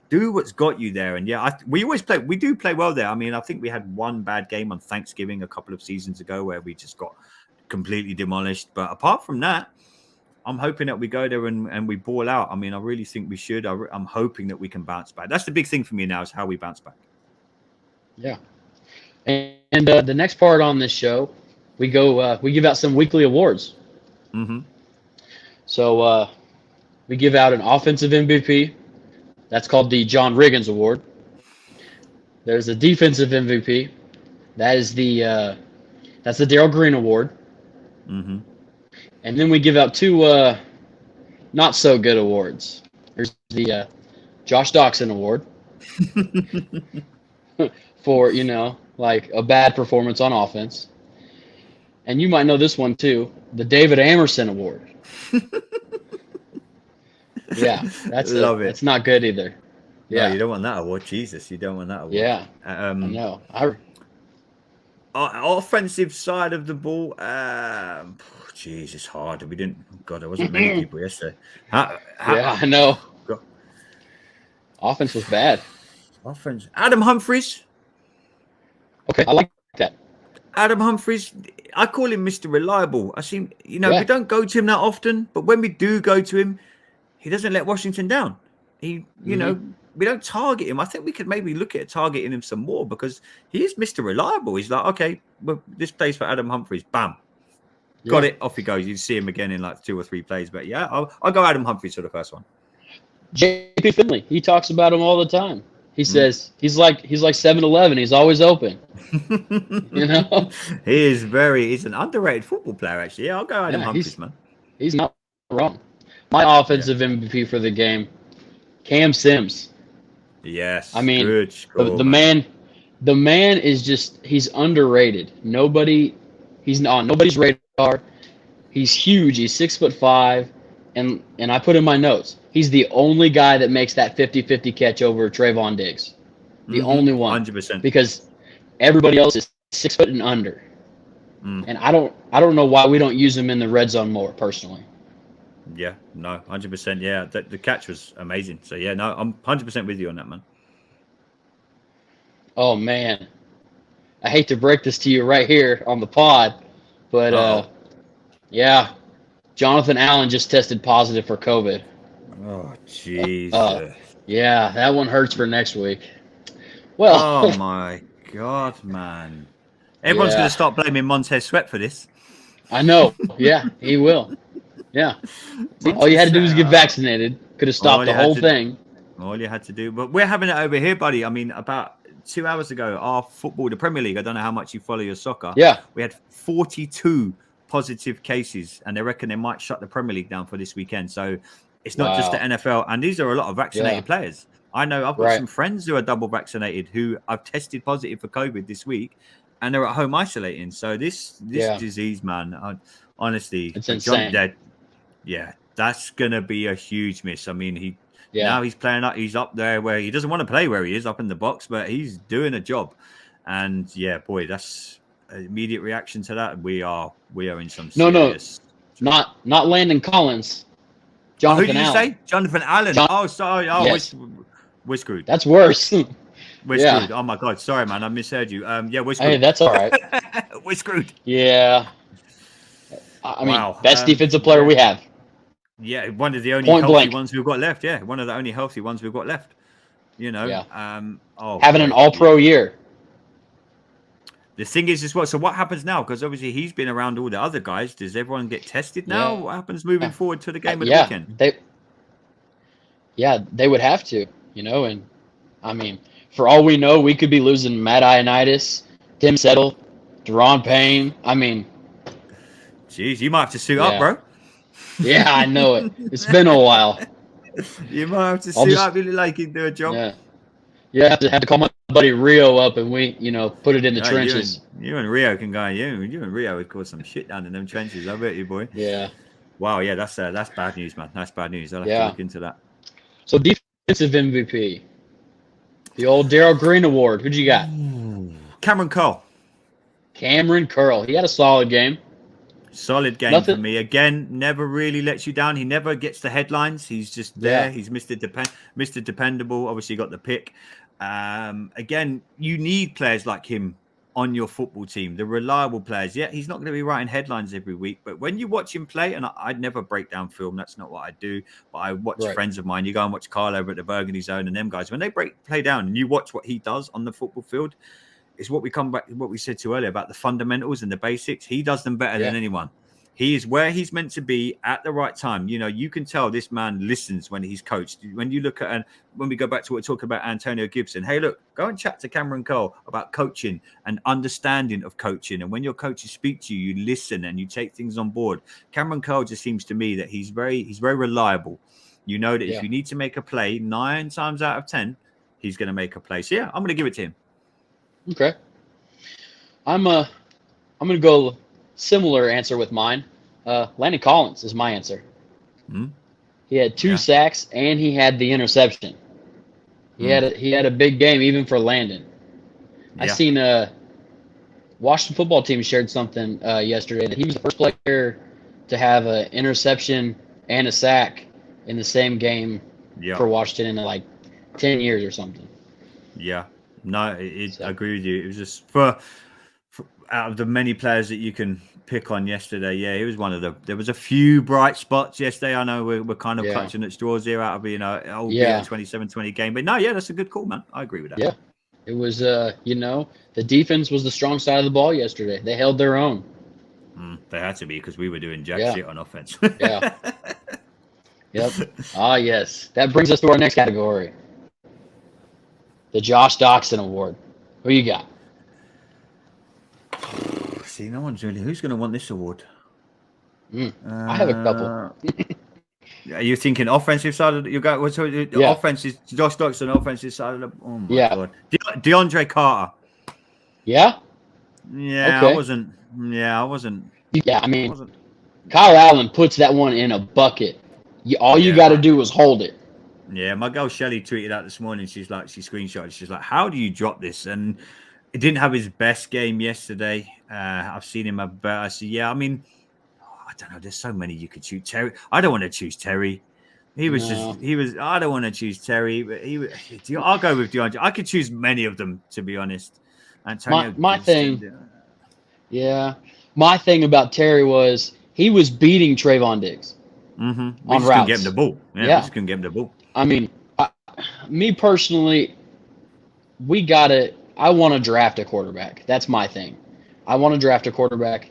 do what's got you there. And we do play well there. I mean, I think we had one bad game on Thanksgiving a couple of seasons ago where we just got completely demolished. But apart from that, I'm hoping that we go there and we ball out. I mean, I really think we should. I'm hoping that we can bounce back. That's the big thing for me now is how we bounce back. Yeah. And the next part on this show, we give out some weekly awards. Mm-hmm. So we give out an offensive MVP. That's called the John Riggins Award. There's a defensive MVP. That is that's the Darrell Green Award. Mm-hmm. And then we give out two not so good awards. There's the Josh Darkson Award for like a bad performance on offense. And you might know this one too, the David Amerson Award. Yeah, Love it. that's not good either. No, Yeah, you don't want that award. Jesus, you don't want that award. yeah, I know. Offensive side of the ball. Jeez, it's hard. We didn't. God, there wasn't many people yesterday. Yeah, I know. God. Offense was bad. Offense. Adam Humphries. Okay, I like that. Adam Humphries. I call him Mr. Reliable. I see. Yeah. We don't go to him that often, but when we do go to him, he doesn't let Washington down. He, we don't target him. I think we could maybe look at targeting him some more because he is Mr. Reliable. He's like, okay, well, this plays for Adam Humphries. Bam. Got it. Off he goes. You see him again in like 2 or 3 plays. But yeah, I'll go Adam Humphries for the first one. JP Finley, he talks about him all the time. He says he's like 7-Eleven. He's always open. He's an underrated football player, actually. Yeah, I'll go Adam Humphries, man. He's not wrong. My offensive MVP for the game, Cam Sims. Yes. I mean, good score, the man is just, he's underrated. He's on nobody's radar. He's huge. He's 6'5", and I put in my notes, he's the only guy that makes that 50-50 catch over Trayvon Diggs. The only one. 100%. Because everybody else is 6 foot and under. And I don't know why we don't use him in the red zone more, personally. Yeah, no, 100%. Yeah, the catch was amazing. So yeah, no, I'm 100% with you on that, man. Oh man, I hate to break this to you right here on the pod, but yeah, Jonathan Allen just tested positive for COVID. Oh jeez. Yeah, that one hurts for next week. Well, oh my God, man! Everyone's going to start blaming Montez Sweat for this. I know. Yeah, he will. Yeah. All you had to do was get vaccinated. Could have stopped the whole thing. All you had to do. But we're having it over here, buddy. I mean, about 2 hours ago, our football, the Premier League, I don't know how much you follow your soccer. Yeah. We had 42 positive cases, and they reckon they might shut the Premier League down for this weekend. So it's not just the NFL. And these are a lot of vaccinated players. I know I've got some friends who are double vaccinated who have tested positive for COVID this week, and they're at home isolating. So this disease, man, honestly, it's insane. Yeah, that's gonna be a huge miss. I mean, now he's playing up. He's up there where he doesn't want to play where he is, up in the box, but he's doing a job. And yeah, boy, that's an immediate reaction to that. We are in some serious. No, not Landon Collins. Jonathan Who did you say? Jonathan Allen. Oh, sorry. Oh, yes. we're screwed. That's worse. We're screwed. Oh my God, sorry, man, I misheard you. Yeah, we're screwed. Hey, that's all right. We're screwed. Yeah. I mean, best defensive player we have. Yeah, one of the only healthy ones we've got left. Yeah, one of the only healthy ones we've got left. Having an all-pro year. The thing is, so what happens now? Because obviously he's been around all the other guys. Does everyone get tested now? What happens moving forward to the game of the weekend? They would have to, and I mean, for all we know, we could be losing Matt Ioannidis, Tim Settle, Deron Payne. I mean, geez, you might have to suit up, bro. Yeah, I know it. It's been a while. You might have to suit up really like you do a job. Yeah. You have to call my buddy Rio up and we, put it in the trenches. You and Rio can go. You and Rio would cause some shit down in them trenches. I bet you, boy. Yeah. Wow. Yeah, that's bad news, man. That's bad news. I'll have to look into that. So defensive MVP, the old Darrell Green Award. Who'd you got? Cameron Curl. Cameron Curl. He had a solid game. Solid game for me. Again, never really lets you down. He never gets the headlines. He's just there. Yeah. He's Mr. Dependable. Obviously got the pick. Again, you need players like him on your football team, the reliable players. Yeah, he's not going to be writing headlines every week, but when you watch him play, and I'd never break down film, that's not what I do, but I watch friends of mine. You go and watch Carl over at the Burgundy Zone and them guys. When they play down and you watch what he does on the football field, it's what we come back, what we said to earlier about the fundamentals and the basics. He does them better than anyone. He is where he's meant to be at the right time. You know, you can tell this man listens when he's coached. When you look at, and when we go back to what we're talking about Antonio Gibson, hey, look, go and chat to Cameron Cole about coaching and understanding of coaching. And when your coaches speak to you, you listen and you take things on board. Cameron Cole just seems to me that he's very reliable. You know that if you need to make a play, 9 times out of 10, he's going to make a play. So yeah, I'm going to give it to him. Okay. I'm going to go similar answer with mine. Landon Collins is my answer. He had 2 sacks and he had the interception. He had a big game even for Landon. I seen Washington football team shared something yesterday that he was the first player to have an interception and a sack in the same game for Washington in like 10 years or something. Yeah. No, I agree with you. It was just for out of the many players that you can pick on yesterday, he was one of them. There was a few bright spots yesterday. I know we're kind of clutching at straws here out of being a 27-20 game. But no, that's a good call, man. I agree with that. Yeah. It was, the defense was the strong side of the ball yesterday. They held their own. They had to be because we were doing jack shit on offense. Yep. Yes. That brings us to our next category. The Josh Darkson Award. Who you got? See, no one's really. Who's going to want this award? I have a couple. Are you thinking offensive side of you got? Offense is Josh Darkson. Offensive side of the. Oh my god. DeAndre Carter. Yeah. Yeah, okay. I wasn't. Yeah, I mean, Kyle Allen puts that one in a bucket. All you got to do is hold it. Yeah, my girl Shelly tweeted out this morning. She screenshotted. She's like, "How do you drop this?" And it didn't have his best game yesterday. I've seen him a better. I said, I mean, I don't know. There's so many you could choose. Terry. I don't want to choose Terry. I don't want to choose Terry, but I'll go with DeAndre. I could choose many of them, to be honest. Antonio, my thing about Terry was he was beating Trayvon Diggs on routes. Couldn't get him the ball. We just couldn't get him the ball. I mean, me personally, I want to draft a quarterback. That's my thing. I want to draft a quarterback,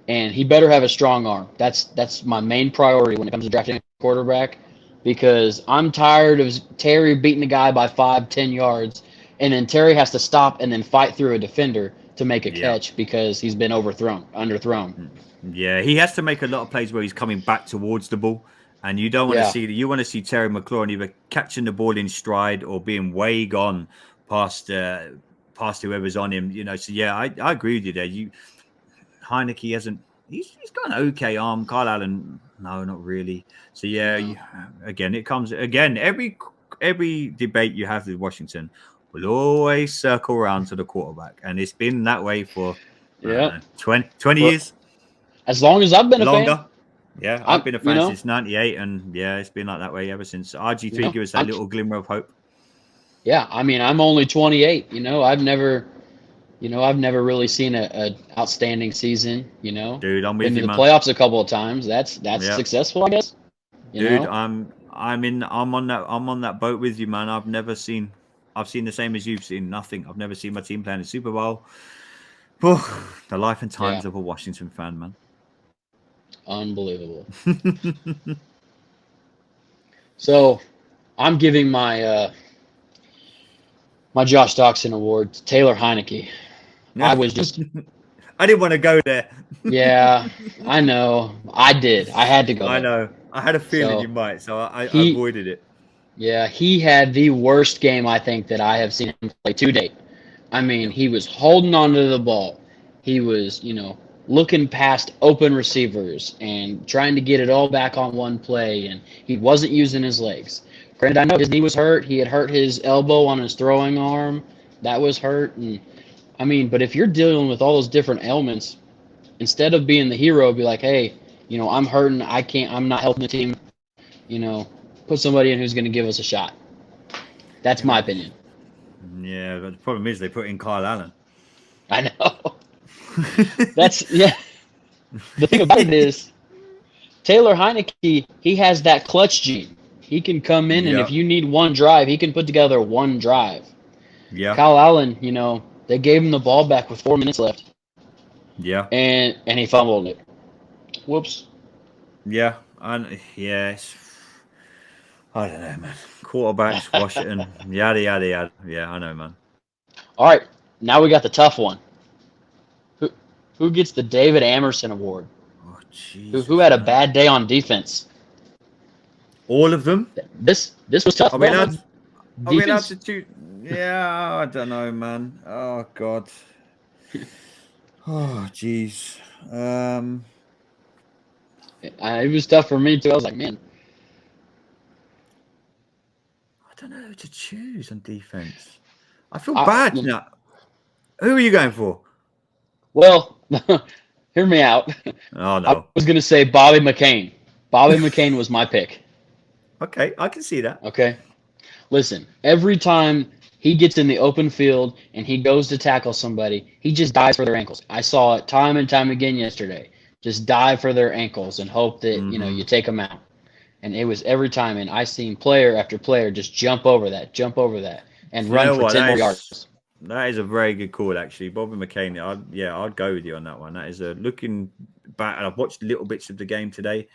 and he better have a strong arm. That's my main priority when it comes to drafting a quarterback, because I'm tired of Terry beating the guy by 5-10 yards, and then Terry has to stop and then fight through a defender to make a catch because he's been underthrown. Yeah, he has to make a lot of plays where he's coming back towards the ball, and you don't want to see that. You want to see Terry McLaurin either catching the ball in stride or being way gone past whoever's on him. So I agree with you there. Heineke hasn't. He's got an okay arm. Kyle Allen, no, not really. So again, it comes again. Every debate you have with Washington will always circle around to the quarterback, and it's been that way for 20 years. As long as I've been a fan. Yeah, I've been a fan since '98, and it's been like that way ever since. RG3 gave us that little glimmer of hope. Yeah, I mean, I'm only 28. I've never really seen a outstanding season. Dude, I'm with you, been to the playoffs a couple of times. That's successful, I guess. I'm on that boat with you, man. I've seen the same as you've seen. Nothing. I've never seen my team playing the Super Bowl. The life and times of a Washington fan, man. Unbelievable. So, I'm giving my my Josh Darkson Award to Taylor Heineke. I was just... I didn't want to go there. Yeah, I know. I did. I had to go I know. I had a feeling you might, so I avoided it. Yeah, he had the worst game, I think, that I have seen him play to date. I mean, he was holding on to the ball. He was, looking past open receivers and trying to get it all back on one play, and he wasn't using his legs. Granted, I know his knee was hurt. He had hurt his elbow on his throwing arm. That was hurt. And I mean, but if you're dealing with all those different ailments, instead of being the hero, be like, hey, I'm hurting. I'm not helping the team. Put somebody in who's going to give us a shot. That's my opinion. Yeah, but the problem is they put in Kyle Allen. I know. The thing about it is, Taylor Heineke, he has that clutch gene. He can come in, and if you need one drive, he can put together one drive. Yeah. Kyle Allen, they gave him the ball back with 4 minutes left. Yeah. And he fumbled it. Whoops. Yeah, and I don't know, man. Quarterbacks, Washington, yada yada yada. Yeah, I know, man. All right, now we got the tough one. Who who gets the David Amerson Award? Oh Who Jesus, had a man. bad day on defense? All of them? This was tough. Are we Well, allowed? no, Are we allowed defense. to choose? Yeah, I don't know, man. Oh God. Oh jeez. It was tough for me too. I was like, man. I don't know who to choose on defense. I feel I, bad now. Who are you going for? well, hear me out. Oh I no. was gonna say Bobby McCain. Bobby McCain was my pick. Okay, I can see that. Okay. Listen, every time he gets in the open field and he goes to tackle somebody, he just dives for their ankles. I saw it time and time again yesterday. Just dive for their ankles and hope that, Hmm. you take them out. And it was every time, and I seen player after player just jump over that, and You run know for what? 10 more yards. That is a very good call, actually. Bobby McCain. I'd go with you on that one. That is a looking back, and I've watched little bits of the game today.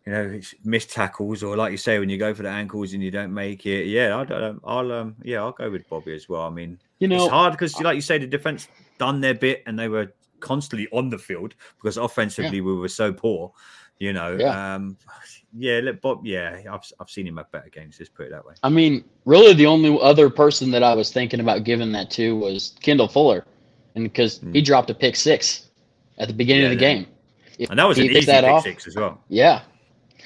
It's missed tackles, or like you say, when you go for the ankles and you don't make it. Yeah, I'll go with Bobby as well. I mean, You it's know, hard because, like you say, the defense done their bit and they were constantly on the field because yeah, offensively we were so poor. You know, yeah. yeah, let Bob. Yeah, I've seen him have better games. Just put it that way. I mean, really, the only other person that I was thinking about giving that to was Kendall Fuller, and because he Mm. dropped a pick six at the beginning of Yeah, the game. If and that was he an takes easy that pick off, six as well. yeah.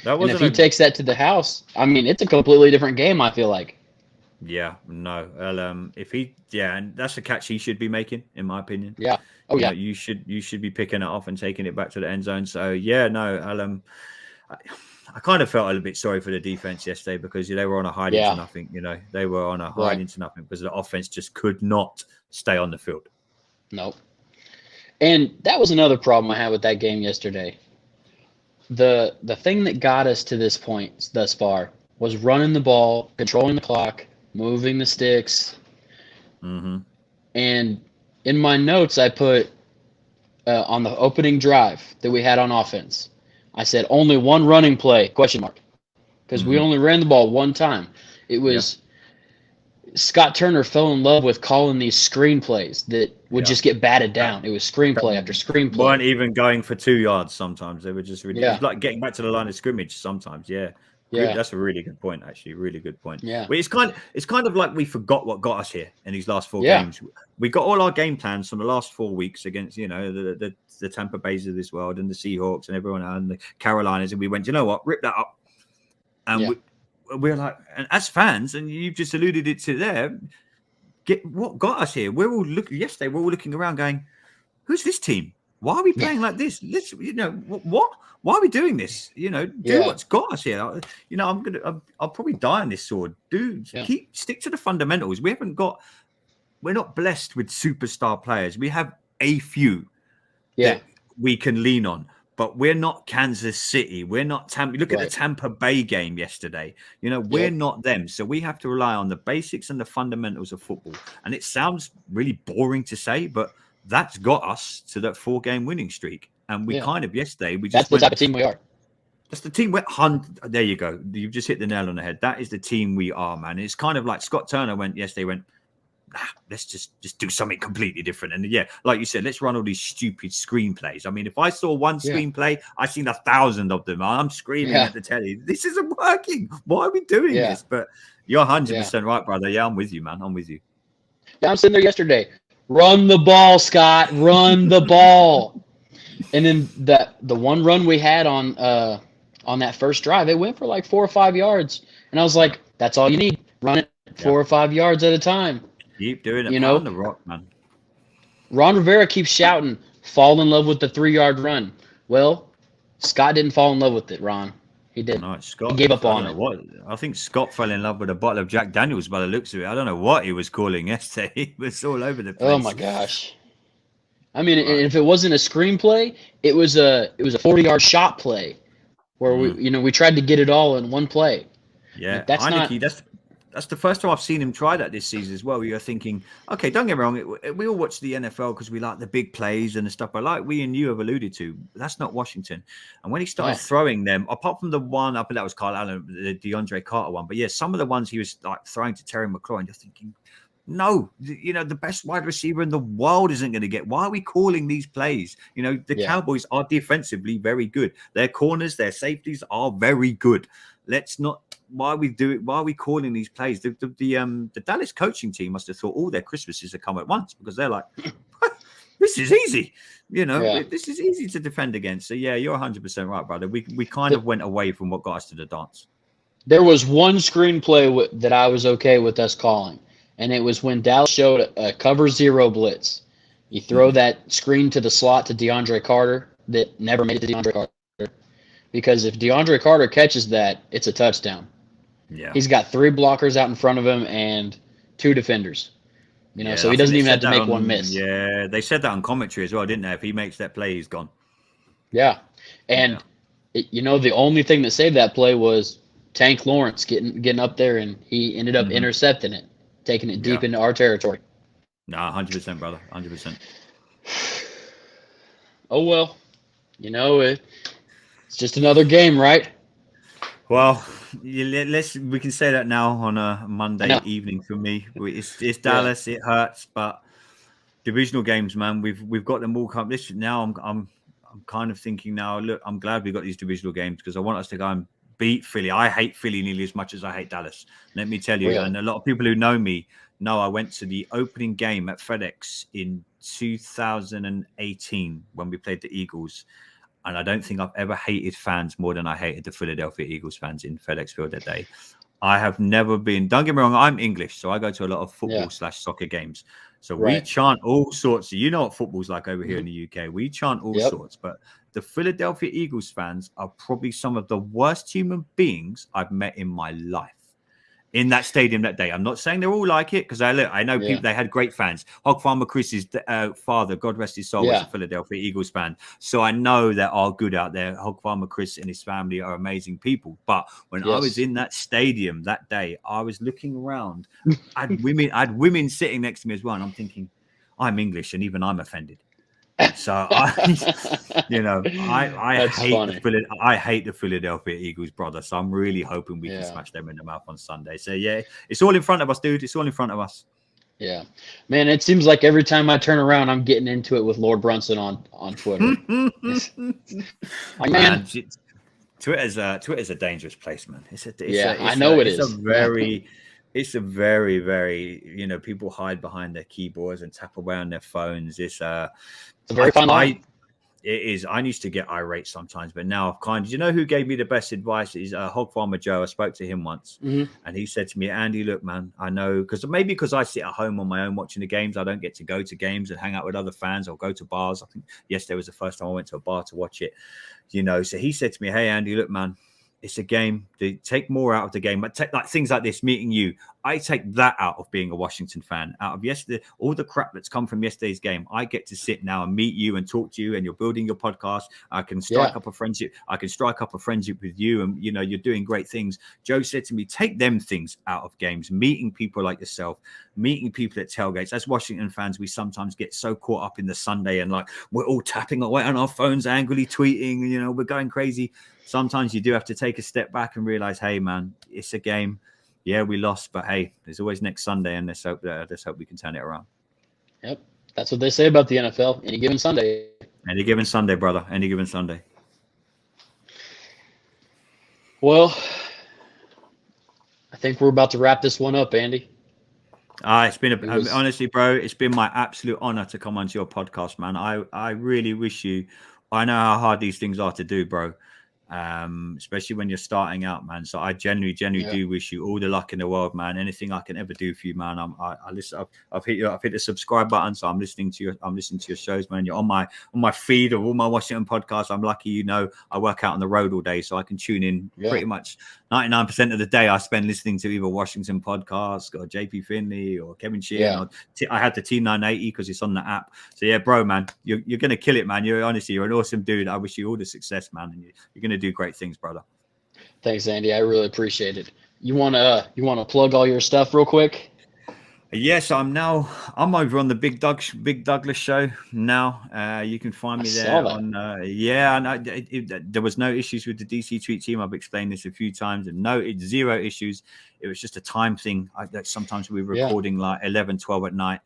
That And if wasn't he a takes that to the house, I mean, it's a completely different game, I feel like. Yeah, no. Well, if he, yeah, and that's the catch he should be making, in my opinion. Yeah. Oh, yeah. You should be picking it off and taking it back to the end zone. So yeah, no, I, I kind of felt a little bit sorry for the defense yesterday because they were on a hiding to Yeah. nothing. They were on a Right. hiding to nothing because the offense just could not stay on the field. Nope. And that was another problem I had with that game yesterday. The thing that got us to this point thus far was running the ball, controlling the clock, moving the sticks, Mm-hmm. and in my notes I put on the opening drive that we had on offense. I said only one running play question mark because we Mm-hmm. only ran the ball one time. It Yeah. was Scott Turner fell in love with calling these screenplays that would Yeah. just get batted That, down. It was that screenplay after weren't screenplay. even going for 2 yards sometimes. They were just really, Yeah, it's like getting back to the line of scrimmage sometimes. Yeah. yeah, That's a really good point, actually. Really good point. yeah, Well, it's kind of like we forgot what got us here in these last four yeah, games. We got all our game plans from the last 4 weeks against, the Tampa Bays of this world and the Seahawks and everyone and the Carolinas, and we went, you know what, rip that up. And yeah, we're like, and as fans, and you've just alluded it to there, get what got us here. We're all looking around going, who's this team? Why are we yeah, playing like this? Let's, what? Why are we doing this? Do yeah, what's got us here. I'll probably die on this sword. yeah, Stick to the fundamentals. We're not blessed with superstar players. We have a few yeah, that we can lean on, but we're not Kansas City. We're not Tampa. Look at the right. Tampa Bay game yesterday. We're Yep. not them. So we have to rely on the basics and the fundamentals of football. And it sounds really boring to say, but that's got us to that 4-game winning streak. And we Yeah. kind of yesterday, we That's just the went, type of team we are. that's the team. There you go. You've just hit the nail on the head. That is the team we are, man. It's kind of like Scott Turner went yesterday, let's just do something completely different. And yeah, like you said, let's run all these stupid screenplays. I mean, if I saw one Yeah. screenplay, I've seen 1,000 of them. I'm screaming Yeah. at the telly, this isn't working. Why are we doing Yeah. this? But you're 100% Yeah. right, brother. Yeah, I'm with you, man. I'm with you. Yeah, I'm sitting there yesterday. Run the ball, Scott. Run the ball. And then the one run we had on that first drive, it went for like 4 or 5 yards. And I was like, that's all you need. Run it 4 or 5 yards at a time. Keep doing it. You Pound know, the rock, man. Ron Rivera keeps shouting, fall in love with the 3-yard run. Well, Scott didn't fall in love with it, Ron. He didn't. No, He Scott. gave up I on don't know it. what. I think Scott fell in love with a bottle of Jack Daniels by the looks of it. I don't know what he was calling yesterday. He was all over the place. Oh my gosh. I mean, Right. if it wasn't a screenplay, it was a 40-yard shot play where we tried to get it all in one play. Yeah, That's not. Heineke. that's the first time I've seen him try that this season as well. You're thinking, okay, don't get me wrong, we all watch the NFL because we like the big plays and the stuff, but like we and you have alluded to, that's not Washington. And when he started throwing them, apart from the one, I think that was Kyle Allen, the DeAndre Carter one, but yeah, some of the ones he was like throwing to Terry McLaurin, you're thinking, no, the best wide receiver in the world isn't going to get. Why are we calling these plays? The Cowboys are defensively very good. Their corners, their safeties are very good. Let's not. Why are we calling these plays? The Dallas coaching team must have thought all their Christmases have come at once, because they're like, this is easy. This is easy to defend against. So yeah, you're 100% right, brother. We kind of went away from what got us to the dance. There was one screenplay that I was okay with us calling, and it was when Dallas showed a cover zero blitz. You throw that screen to the slot to DeAndre Carter that never made it to DeAndre Carter. Because if DeAndre Carter catches that, it's a touchdown. Yeah. He's got 3 blockers out in front of him and 2 defenders. So he doesn't even have to make one miss. Yeah, they said that on commentary as well, didn't they? If he makes that play, he's gone. Yeah. And, the only thing that saved that play was Tank Lawrence getting up there, and he ended up intercepting it, taking it deep into our territory. Nah, 100%, brother. 100%. Oh, well. It's just another game, right? Well, we can say that now on a Monday evening for me. It's Dallas. It hurts, but divisional games, man. We've got them all come. Now I'm kind of thinking now. Look, I'm glad we got these divisional games, because I want us to go and beat Philly. I hate Philly nearly as much as I hate Dallas. Let me tell you, and a lot of people who know me know I went to the opening game at FedEx in 2018 when we played the Eagles. And I don't think I've ever hated fans more than I hated the Philadelphia Eagles fans in FedEx Field that day. I have never been, don't get me wrong, I'm English, so I go to a lot of football/soccer games. So we chant all sorts. You know what football's like over here in the UK. We chant all sorts. But the Philadelphia Eagles fans are probably some of the worst human beings I've met in my life. In that stadium that day. I'm not saying they're all like it, because I know people, they had great fans. Hog Farmer Chris's father, God rest his soul, was a Philadelphia Eagles fan. So I know there are good out there. Hog Farmer Chris and his family are amazing people. But when I was in that stadium that day, I was looking around. I had women sitting next to me as well. And I'm thinking, I'm English and even I'm offended. So I hate the Philadelphia Eagles, brother. So I'm really hoping we can smash them in the mouth on Sunday. So yeah, it's all in front of us, dude. It's all in front of us. Yeah, man. It seems like every time I turn around, I'm getting into it with Lord Brunson on Twitter. Twitter's a dangerous place, man. It's a very, very, people hide behind their keyboards and tap away on their phones. It's a very fun line. It is. I used to get irate sometimes, but now I've kind of, who gave me the best advice is Hog Farmer Joe. I spoke to him once, and he said to me, Andy, look, man, I know, because I sit at home on my own watching the games, I don't get to go to games and hang out with other fans or go to bars. I think yesterday was the first time I went to a bar to watch it, So he said to me, hey, Andy, look, man, it's a game. They take more out of the game, but take like things like this, meeting you. I take that out of being a Washington fan, out of yesterday, all the crap that's come from yesterday's game. I get to sit now and meet you and talk to you, and you're building your podcast. I can strike up a friendship. I can strike up a friendship with you, and you're doing great things. Joe said to me, take them things out of games, meeting people like yourself, meeting people at tailgates. As Washington fans, we sometimes get so caught up in the Sunday and like we're all tapping away on our phones, angrily tweeting, we're going crazy. Sometimes you do have to take a step back and realize, hey, man, it's a game. Yeah, we lost, but hey, there's always next Sunday, and let's hope we can turn it around. Yep, that's what they say about the NFL. Any given Sunday. Any given Sunday, brother. Any given Sunday. Well, I think we're about to wrap this one up, Andy. Honestly, bro, it's been my absolute honor to come onto your podcast, man. I really wish you. I know how hard these things are to do, bro. Especially when you're starting out, man. So I genuinely do wish you all the luck in the world, man. Anything I can ever do for you, man. I listen. I've hit the subscribe button, so I'm listening to your shows, man. You're on my feed of all my Washington podcasts. I'm lucky, I work out on the road all day, so I can tune in pretty much 99% of the day. I spend listening to either Washington podcasts or JP Finley or Kevin Sheehan. I had the T980 because it's on the app. So yeah, bro, man, you're gonna kill it, man. You're an awesome dude. I wish you all the success, man, and you're gonna do great things, brother. Thanks, Andy. I really appreciate it. You wanna plug all your stuff real quick? Yes, I'm over on the Big Douglas show now. You can find I me saw there that. on. Yeah, and there was no issues with the DC Tweet team. I've explained this a few times, and it's zero issues. It was just a time thing. Sometimes we were Yeah. recording like 11, 12 at night.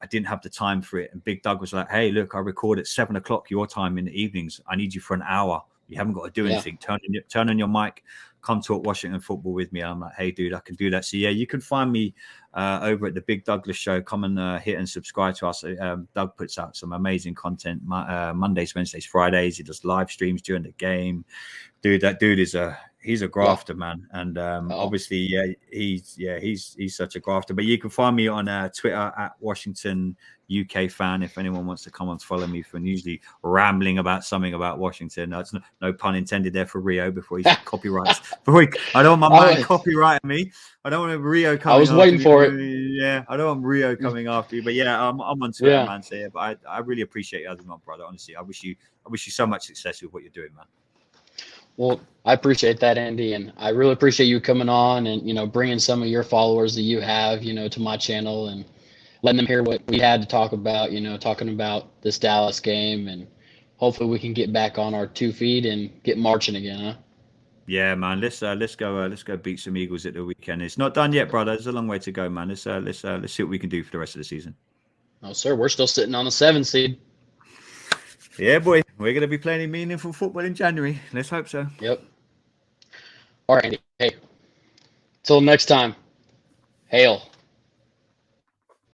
I didn't have the time for it, and Big Doug was like, "Hey, look, I record at 7 o'clock your time in the evenings. I need you for an hour. You haven't got to do anything. Turn on your mic, come talk Washington football with me." I'm like, "Hey, dude, I can do that." So yeah, you can find me over at the Big Douglas show. Come and hit and subscribe to us. Doug puts out some amazing content Mondays, Wednesdays, Fridays. He does live streams during the game. Dude, that dude he's a grafter, man. And obviously, he's such a grafter. But you can find me on Twitter at Washington UK fan if anyone wants to come and follow me for usually rambling about something about Washington. That's no pun intended there for Rio before he copyrights. I don't want my man copyrighting me. I don't want Rio coming. I was waiting for it. Yeah, I don't want Rio coming after you. But yeah, I'm on Twitter, man. So yeah, but I really appreciate you having me on, brother. Honestly, I wish you so much success with what you're doing, man. Well, I appreciate that, Andy, and I really appreciate you coming on and bringing some of your followers that you have to my channel and letting them hear what we had to talk about. Talking about this Dallas game, and hopefully we can get back on our 2 feet and get marching again, huh? Yeah, man. Let's go beat some Eagles at the weekend. It's not done yet, brother. There's a long way to go, man. Let's see what we can do for the rest of the season. No, sir, we're still sitting on the 7 seed. Yeah, boy. We're going to be playing meaningful football in January. Let's hope so. Yep. All right, Andy. Hey, till next time. Hail.